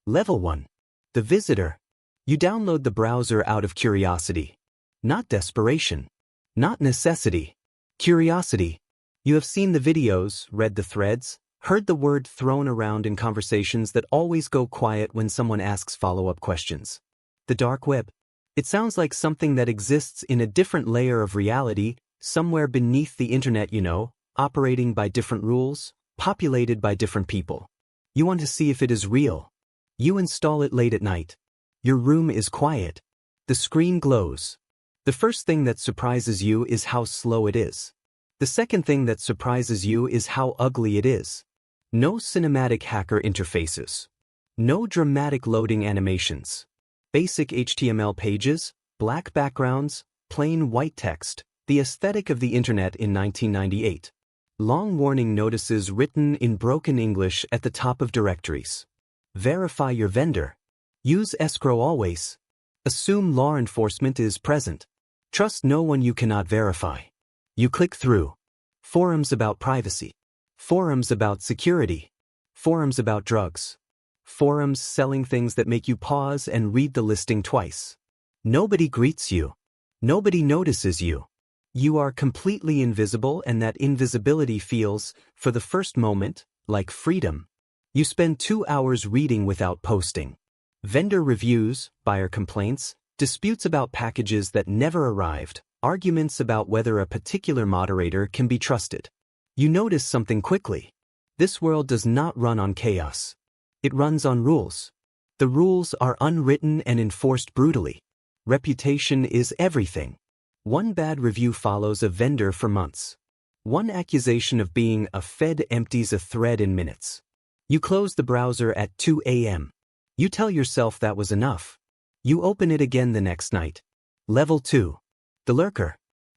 Level 1. The visitor. You download the browser out of curiosity. Not desperation. Not necessity. Curiosity. You have seen the videos, read the threads, heard the word thrown around in conversations that always go quiet when someone asks follow-up questions. The dark web. It sounds like something that exists in a different layer of reality, somewhere beneath the internet, operating by different rules, populated by different people. You want to see if it is real. You install it late at night. Your room is quiet. The screen glows. The first thing that surprises you is how slow it is. The second thing that surprises you is how ugly it is. No cinematic hacker interfaces. No dramatic loading animations. Basic HTML pages, black backgrounds, plain white text, the aesthetic of the internet in 1998. Long warning notices written in broken English at the top of directories. Verify your vendor. Use escrow always. Assume law enforcement is present. Trust no one you cannot verify. You click through. Forums about privacy. Forums about security. Forums about drugs. Forums selling things that make you pause and read the listing twice. Nobody greets you. Nobody notices you. You are completely invisible, and that invisibility feels, for the first moment, like freedom. You spend 2 hours reading without posting. Vendor reviews, buyer complaints, disputes about packages that never arrived, arguments about whether a particular moderator can be trusted. You notice something quickly. This world does not run on chaos. It runs on rules. The rules are unwritten and enforced brutally. Reputation is everything. One bad review follows a vendor for months. One accusation of being a fed empties a thread in minutes. You close the browser at 2 a.m. You tell yourself that was enough. You open it again the next night. Level 2. The Lurker.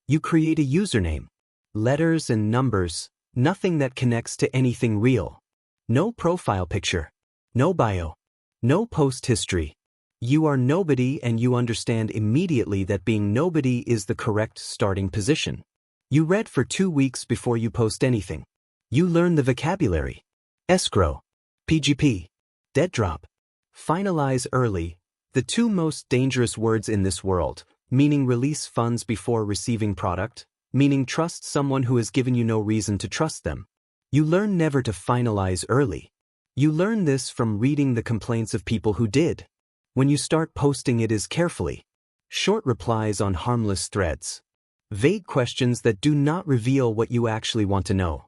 You create a username. Letters and numbers, nothing that connects to anything real. No profile picture. No bio. No post history. You are nobody, and you understand immediately that being nobody is the correct starting position. You read for 2 weeks before you post anything. You learn the vocabulary. Escrow. PGP. Dead drop. Finalize early. The 2 most dangerous words in this world, meaning release funds before receiving product, meaning trust someone who has given you no reason to trust them. You learn never to finalize early. You learn this from reading the complaints of people who did. When you start posting, it is carefully. Short replies on harmless threads. Vague questions that do not reveal what you actually want to know.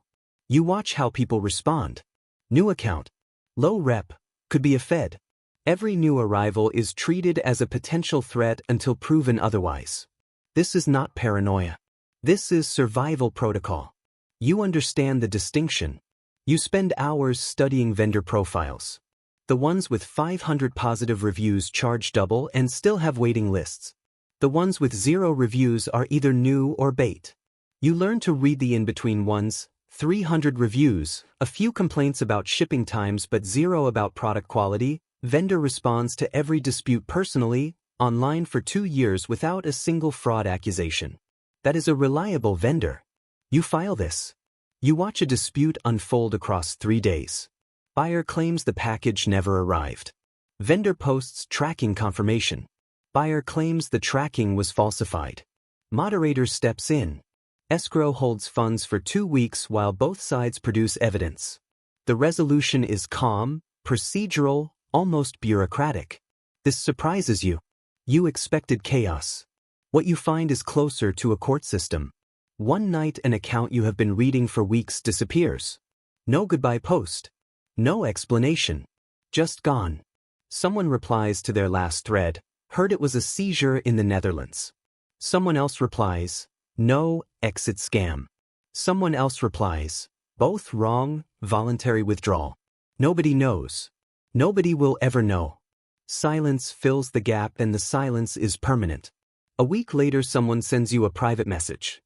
You watch how people respond. New account. Low rep. Could be a fed. Every new arrival is treated as a potential threat until proven otherwise. This is not paranoia. This is survival protocol. You understand the distinction. You spend hours studying vendor profiles. The ones with 500 positive reviews charge double and still have waiting lists. The ones with 0 reviews are either new or bait. You learn to read the in-between ones, 300 reviews, a few complaints about shipping times but 0 about product quality. Vendor responds to every dispute personally, online for 2 years without a single fraud accusation. That is a reliable vendor. You file this. You watch a dispute unfold across 3 days. Buyer claims the package never arrived. Vendor posts tracking confirmation. Buyer claims the tracking was falsified. Moderator steps in. Escrow holds funds for 2 weeks while both sides produce evidence. The resolution is calm, procedural, almost bureaucratic. This surprises you. You expected chaos. What you find is closer to a court system. One night, an account you have been reading for weeks disappears. No goodbye post. No explanation. Just gone. Someone replies to their last thread, heard it was a seizure in the Netherlands. Someone else replies, no, exit scam. Someone else replies, both wrong, voluntary withdrawal. Nobody knows. Nobody will ever know. Silence fills the gap, and the silence is permanent. A week later, someone sends you a private message.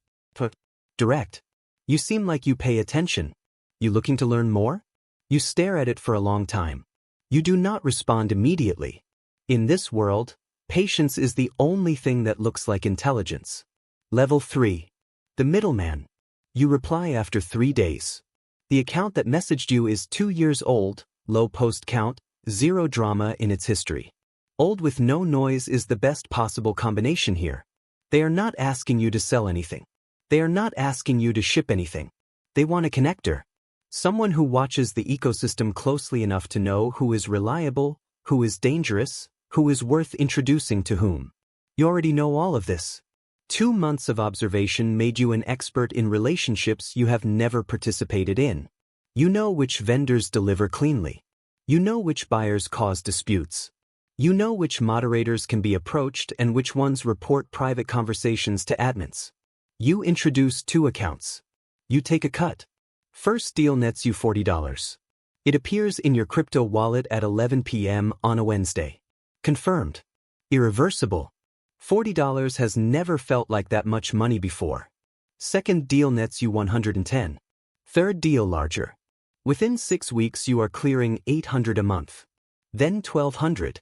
Direct. You seem like you pay attention. You looking to learn more? You stare at it for a long time. You do not respond immediately. In this world, patience is the only thing that looks like intelligence. Level 3. The middleman. You reply after 3 days. The account that messaged you is 2 years old, low post count, zero drama in its history. Old with no noise is the best possible combination here. They are not asking you to sell anything. They are not asking you to ship anything. They want a connector. Someone who watches the ecosystem closely enough to know who is reliable, who is dangerous, who is worth introducing to whom. You already know all of this. 2 months of observation made you an expert in relationships you have never participated in. You know which vendors deliver cleanly. You know which buyers cause disputes. You know which moderators can be approached and which ones report private conversations to admins. You introduce 2 accounts. You take a cut. First deal nets you $40. It appears in your crypto wallet at 11 p.m. on a Wednesday. Confirmed. Irreversible. $40 has never felt like that much money before. Second deal nets you $110. Third deal larger. Within 6 weeks you are clearing $800 a month. Then $1,200.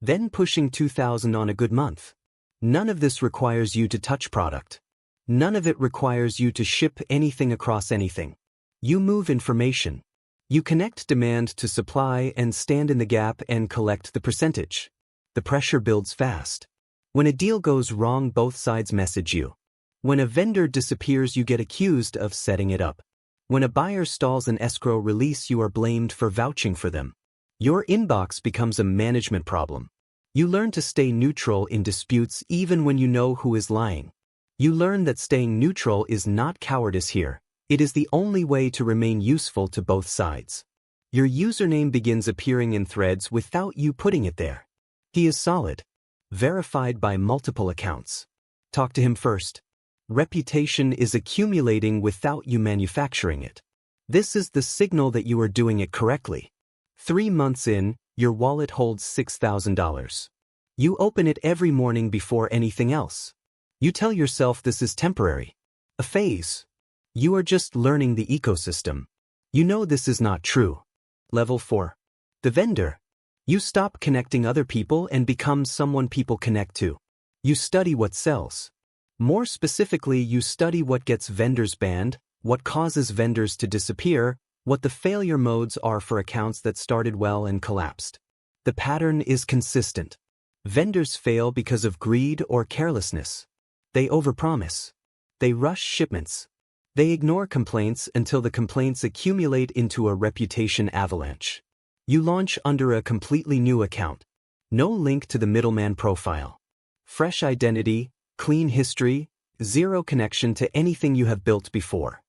Then pushing $2,000 on a good month. None of this requires you to touch product. None of it requires you to ship anything across anything. You move information. You connect demand to supply and stand in the gap and collect the percentage. The pressure builds fast. When a deal goes wrong, both sides message you. When a vendor disappears, you get accused of setting it up. When a buyer stalls an escrow release, you are blamed for vouching for them. Your inbox becomes a management problem. You learn to stay neutral in disputes even when you know who is lying. You learn that staying neutral is not cowardice here. It is the only way to remain useful to both sides. Your username begins appearing in threads without you putting it there. He is solid. Verified by multiple accounts. Talk to him first. Reputation is accumulating without you manufacturing it. This is the signal that you are doing it correctly. 3 months in, your wallet holds $6,000. You open it every morning before anything else. You tell yourself this is temporary. A phase. You are just learning the ecosystem. You know this is not true. Level 4. The vendor. You stop connecting other people and become someone people connect to. You study what sells. More specifically, you study what gets vendors banned, what causes vendors to disappear, what the failure modes are for accounts that started well and collapsed. The pattern is consistent. Vendors fail because of greed or carelessness. They overpromise. They rush shipments. They ignore complaints until the complaints accumulate into a reputation avalanche. You launch under a completely new account. No link to the middleman profile. Fresh identity, clean history, zero connection to anything you have built before.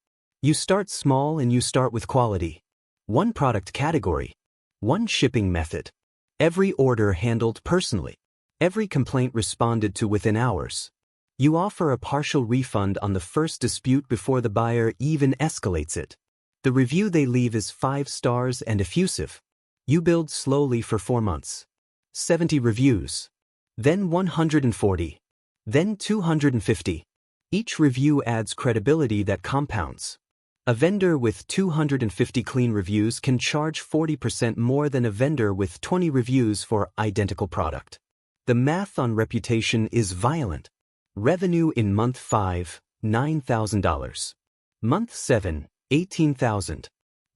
You start small and you start with quality. 1 product category. 1 shipping method. Every order handled personally. Every complaint responded to within hours. You offer a partial refund on the first dispute before the buyer even escalates it. The review they leave is 5 stars and effusive. You build slowly for 4 months. 70 reviews. Then 140. Then 250. Each review adds credibility that compounds. A vendor with 250 clean reviews can charge 40% more than a vendor with 20 reviews for identical product. The math on reputation is violent. Revenue in month 5, $9,000. Month 7, $18,000.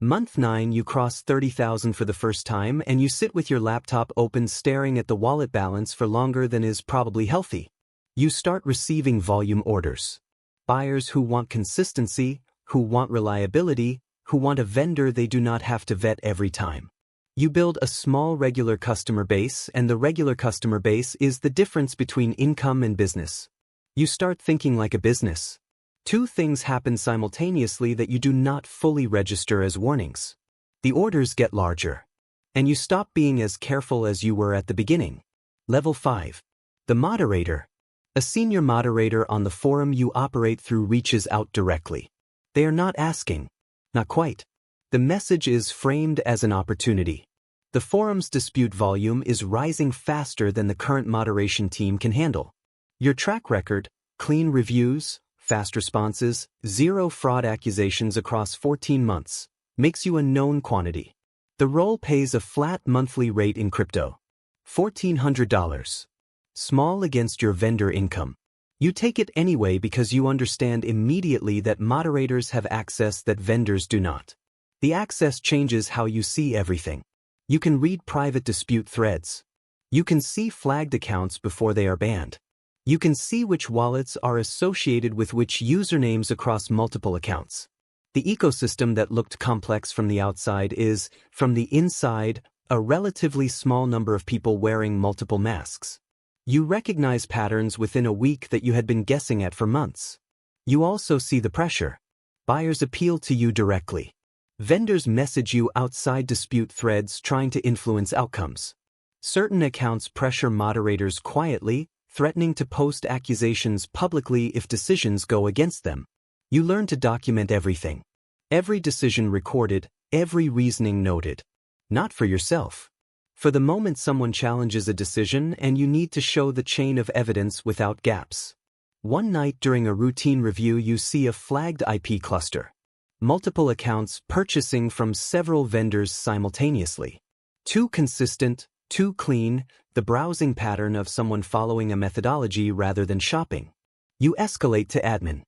Month 9 you cross $30,000 for the first time and you sit with your laptop open staring at the wallet balance for longer than is probably healthy. You start receiving volume orders. Buyers who want consistency, who want reliability, who want a vendor they do not have to vet every time. You build a small regular customer base, and the regular customer base is the difference between income and business. You start thinking like a business. 2 things happen simultaneously that you do not fully register as warnings. The orders get larger. And you stop being as careful as you were at the beginning. Level 5. The moderator. A senior moderator on the forum you operate through reaches out directly. They are not asking. Not quite. The message is framed as an opportunity. The forum's dispute volume is rising faster than the current moderation team can handle. Your track record, clean reviews, fast responses, 0 fraud accusations across 14 months, makes you a known quantity. The role pays a flat monthly rate in crypto. $1,400. Small against your vendor income. You take it anyway because you understand immediately that moderators have access that vendors do not. The access changes how you see everything. You can read private dispute threads. You can see flagged accounts before they are banned. You can see which wallets are associated with which usernames across multiple accounts. The ecosystem that looked complex from the outside is, from the inside, a relatively small number of people wearing multiple masks. You recognize patterns within a week that you had been guessing at for months. You also see the pressure. Buyers appeal to you directly. Vendors message you outside dispute threads trying to influence outcomes. Certain accounts pressure moderators quietly, threatening to post accusations publicly if decisions go against them. You learn to document everything. Every decision recorded, every reasoning noted. Not for yourself. For the moment someone challenges a decision and you need to show the chain of evidence without gaps. One night during a routine review you see a flagged IP cluster. Multiple accounts purchasing from several vendors simultaneously. Too consistent, too clean, the browsing pattern of someone following a methodology rather than shopping. You escalate to admin.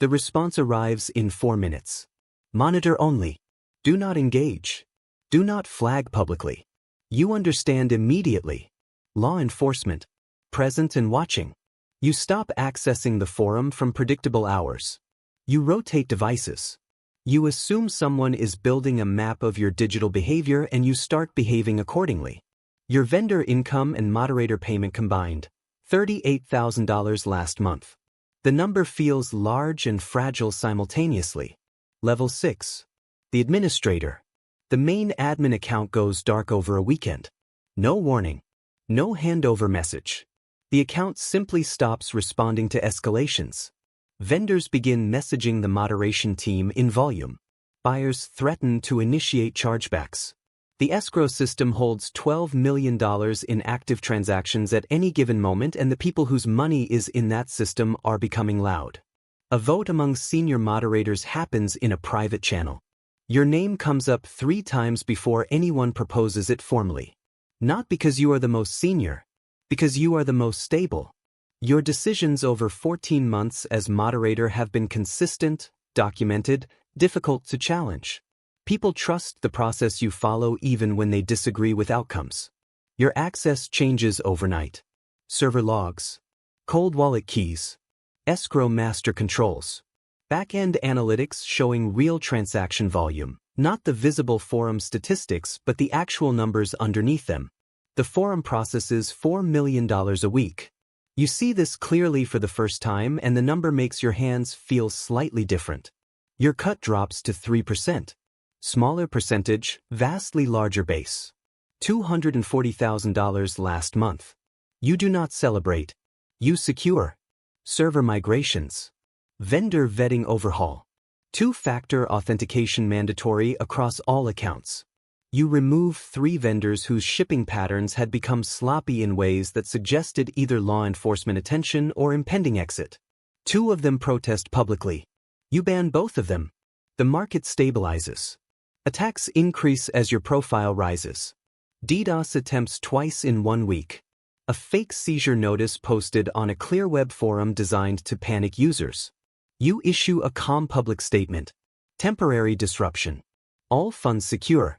The response arrives in 4 minutes. Monitor only. Do not engage. Do not flag publicly. You understand immediately. Law enforcement. Present and watching. You stop accessing the forum from predictable hours. You rotate devices. You assume someone is building a map of your digital behavior and you start behaving accordingly. Your vendor income and moderator payment combined, $38,000 last month. The number feels large and fragile simultaneously. Level 6. The administrator. The main admin account goes dark over a weekend. No warning. No handover message. The account simply stops responding to escalations. Vendors begin messaging the moderation team in volume. Buyers threaten to initiate chargebacks. The escrow system holds $12 million in active transactions at any given moment, and the people whose money is in that system are becoming loud. A vote among senior moderators happens in a private channel. Your name comes up 3 times before anyone proposes it formally. Not because you are the most senior, because you are the most stable. Your decisions over 14 months as moderator have been consistent, documented, difficult to challenge. People trust the process you follow even when they disagree with outcomes. Your access changes overnight. Server logs. Cold wallet keys. Escrow master controls. Back-end analytics showing real transaction volume, not the visible forum statistics but the actual numbers underneath them. The forum processes $4 million a week. You see this clearly for the first time and the number makes your hands feel slightly different. Your cut drops to 3%. Smaller percentage, vastly larger base. $240,000 last month. You do not celebrate. You secure. Server migrations. Vendor vetting overhaul. 2-factor authentication mandatory across all accounts. You remove 3 vendors whose shipping patterns had become sloppy in ways that suggested either law enforcement attention or impending exit. 2 of them protest publicly. You ban both of them. The market stabilizes. Attacks increase as your profile rises. DDoS attempts twice in 1 week. A fake seizure notice posted on a ClearWeb forum designed to panic users. You issue a calm public statement. Temporary disruption. All funds secure.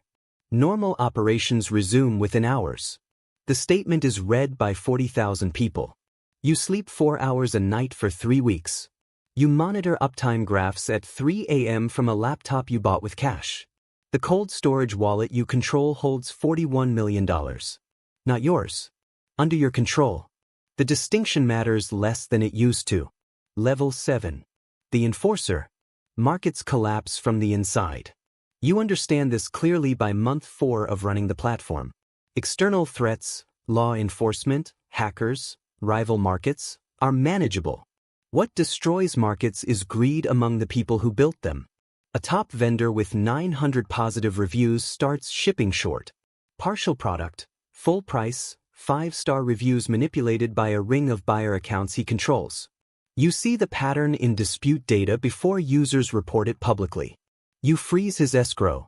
Normal operations resume within hours. The statement is read by 40,000 people. You sleep 4 hours a night for 3 weeks. You monitor uptime graphs at 3 a.m. from a laptop you bought with cash. The cold storage wallet you control holds $41 million. Not yours. Under your control. The distinction matters less than it used to. Level 7. The enforcer. Markets collapse from the inside. You understand this clearly by month 4 of running the platform. External threats, law enforcement, hackers, rival markets, are manageable. What destroys markets is greed among the people who built them. A top vendor with 900 positive reviews starts shipping short. Partial product, full price, 5-star reviews manipulated by a ring of buyer accounts he controls. You see the pattern in dispute data before users report it publicly. You freeze his escrow.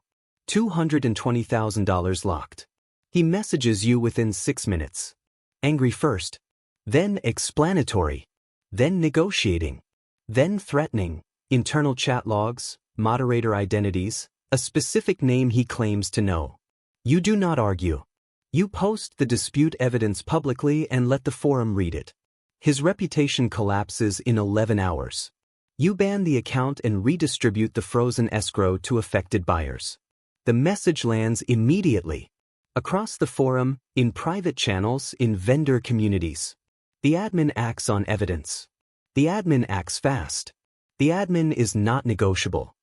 $220,000 locked. He messages you within 6 minutes. Angry first. Then explanatory. Then negotiating. Then threatening. Internal chat logs. Moderator identities, a specific name he claims to know. You do not argue. You post the dispute evidence publicly and let the forum read it. His reputation collapses in 11 hours. You ban the account and redistribute the frozen escrow to affected buyers. The message lands immediately. Across the forum, in private channels, in vendor communities. The admin acts on evidence. The admin acts fast. The admin is not negotiable.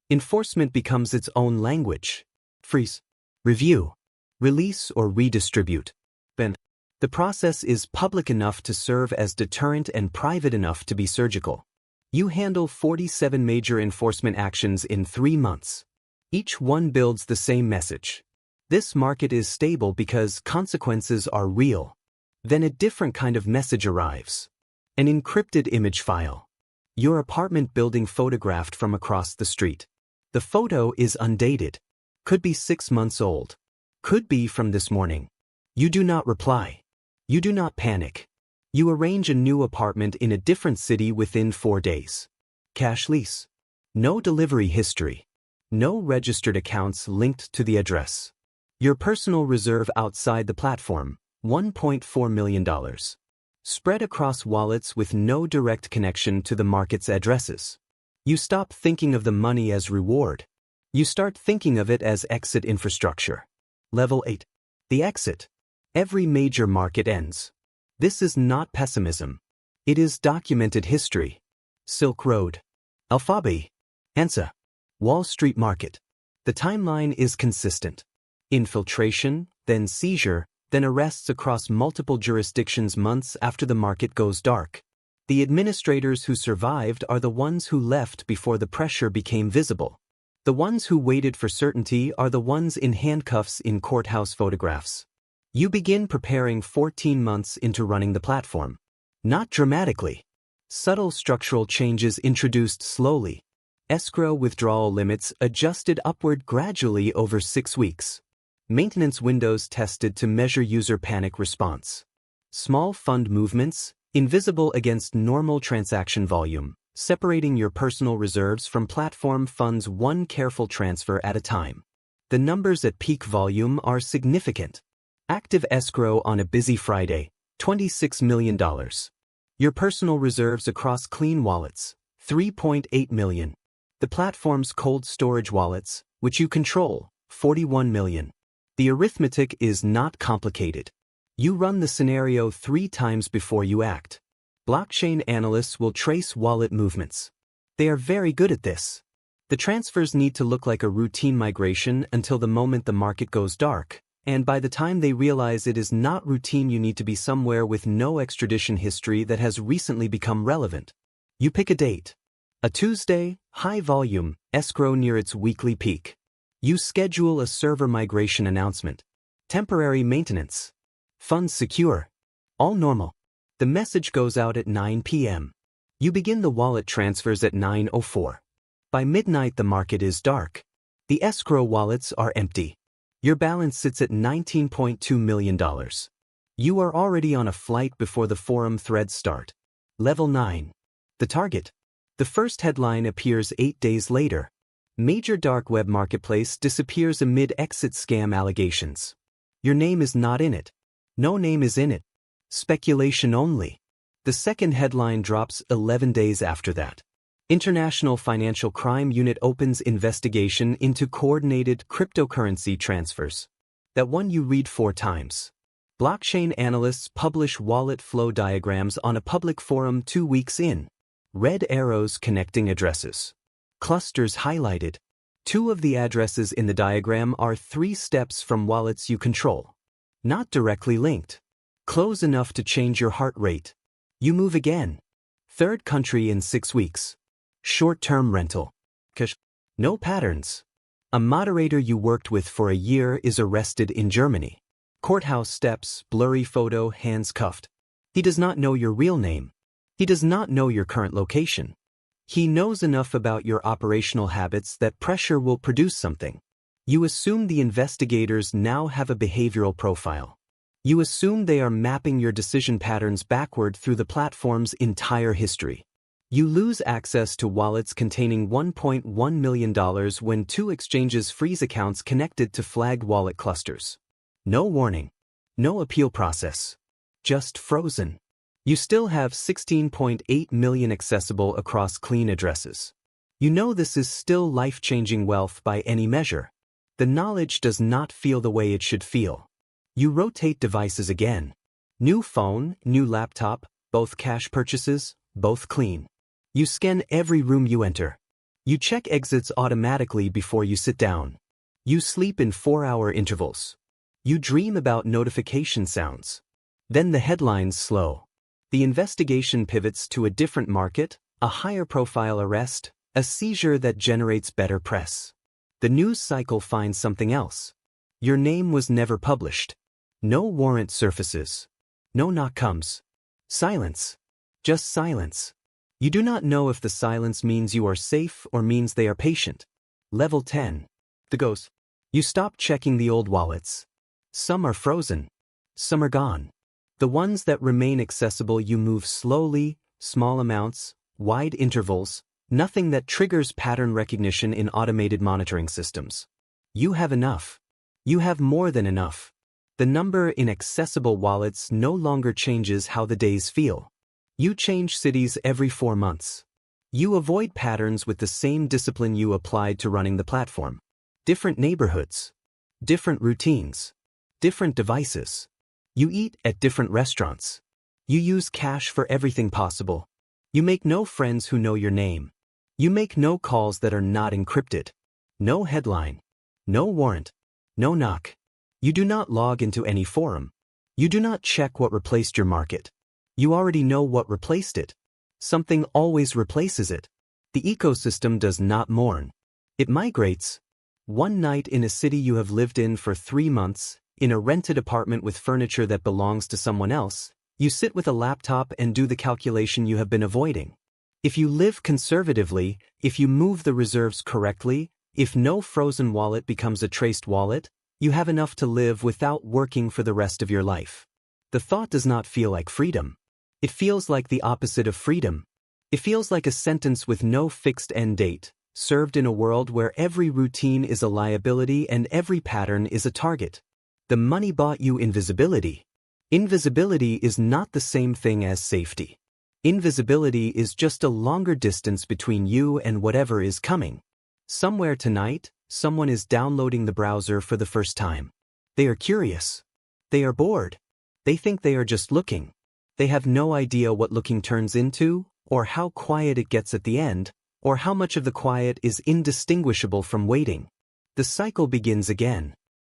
Enforcement becomes its own language. Freeze. Review. Release or redistribute. Then, the process is public enough to serve as deterrent and private enough to be surgical. You handle 47 major enforcement actions in 3 months. Each one builds the same message. This market is stable because consequences are real. Then a different kind of message arrives. An encrypted image file. Your apartment building photographed from across the street. The photo is undated. Could be 6 months old. Could be from this morning. You do not reply. You do not panic. You arrange a new apartment in a different city within 4 days. Cash lease. No delivery history. No registered accounts linked to the address. Your personal reserve outside the platform, $1.4 million. Spread across wallets with no direct connection to the market's addresses. You stop thinking of the money as reward. You start thinking of it as exit infrastructure. Level 8. The exit. Every major market ends. This is not pessimism. It is documented history. Silk Road. Alphabet. ANSA. Wall Street Market. The timeline is consistent. Infiltration, then seizure, then arrests across multiple jurisdictions months after the market goes dark. The administrators who survived are the ones who left before the pressure became visible. The ones who waited for certainty are the ones in handcuffs in courthouse photographs. You begin preparing 14 months into running the platform. Not dramatically. Subtle structural changes introduced slowly. Escrow withdrawal limits adjusted upward gradually over 6 weeks. Maintenance windows tested to measure user panic response. Small fund movements, invisible against normal transaction volume, separating your personal reserves from platform funds one careful transfer at a time. The numbers at peak volume are significant. Active escrow on a busy Friday, $26 million. Your personal reserves across clean wallets, $3.8 million. The platform's cold storage wallets, which you control, $41 million. The arithmetic is not complicated. You run the scenario 3 times before you act. Blockchain analysts will trace wallet movements. They are very good at this. The transfers need to look like a routine migration until the moment the market goes dark, and by the time they realize it is not routine, you need to be somewhere with no extradition history that has recently become relevant. You pick a date. A Tuesday, high volume, escrow near its weekly peak. You schedule a server migration announcement. Temporary maintenance. Funds secure. All normal. The message goes out at 9 p.m. You begin the wallet transfers at 9:04. By midnight the market is dark. The escrow wallets are empty. Your balance sits at $19.2 million. You are already on a flight before the forum threads start. Level 9. The target. The first headline appears 8 days later. Major dark web marketplace disappears amid exit scam allegations. Your name is not in it. No name is in it. Speculation only. The second headline drops 11 days after that. International Financial Crime Unit opens investigation into coordinated cryptocurrency transfers. That one you read 4 times. Blockchain analysts publish wallet flow diagrams on a public forum 2 weeks in. Red arrows connecting addresses. Clusters highlighted. 2 of the addresses in the diagram are 3 steps from wallets you control. Not directly linked. Close enough to change your heart rate. You move again. 3rd country in 6 weeks. Short-term rental. No patterns. A moderator you worked with for a year is arrested in Germany. Courthouse steps, blurry photo, hands cuffed. He does not know your real name. He does not know your current location. He knows enough about your operational habits that pressure will produce something. You assume the investigators now have a behavioral profile. You assume they are mapping your decision patterns backward through the platform's entire history. You lose access to wallets containing $1.1 million when 2 exchanges freeze accounts connected to flagged wallet clusters. No warning. No appeal process. Just frozen. You still have 16.8 million accessible across clean addresses. You know this is still life-changing wealth by any measure. The knowledge does not feel the way it should feel. You rotate devices again. New phone, new laptop, both cash purchases, both clean. You scan every room you enter. You check exits automatically before you sit down. You sleep in 4-hour intervals. You dream about notification sounds. Then the headlines slow. The investigation pivots to a different market, a higher profile arrest, a seizure that generates better press. The news cycle finds something else. Your name was never published. No warrant surfaces. No knock comes. Silence. Just silence. You do not know if the silence means you are safe or means they are patient. Level 10. The ghost. You stop checking the old wallets. Some are frozen. Some are gone. The ones that remain accessible you move slowly, small amounts, wide intervals, nothing that triggers pattern recognition in automated monitoring systems. You have enough. You have more than enough. The number in accessible wallets no longer changes how the days feel. You change cities every 4 months. You avoid patterns with the same discipline you applied to running the platform. Different neighborhoods. Different routines. Different devices. You eat at different restaurants. You use cash for everything possible. You make no friends who know your name. You make no calls that are not encrypted. No headline. No warrant. No knock. You do not log into any forum. You do not check what replaced your market. You already know what replaced it. Something always replaces it. The ecosystem does not mourn. It migrates. One night in a city you have lived in for 3 months, in a rented apartment with furniture that belongs to someone else, you sit with a laptop and do the calculation you have been avoiding. If you live conservatively, if you move the reserves correctly, if no frozen wallet becomes a traced wallet, you have enough to live without working for the rest of your life. The thought does not feel like freedom. It feels like the opposite of freedom. It feels like a sentence with no fixed end date, served in a world where every routine is a liability and every pattern is a target. The money bought you invisibility. Invisibility is not the same thing as safety. Invisibility is just a longer distance between you and whatever is coming. Somewhere tonight, someone is downloading the browser for the first time. They are curious. They are bored. They think they are just looking. They have no idea what looking turns into, or how quiet it gets at the end, or how much of the quiet is indistinguishable from waiting. The cycle begins again.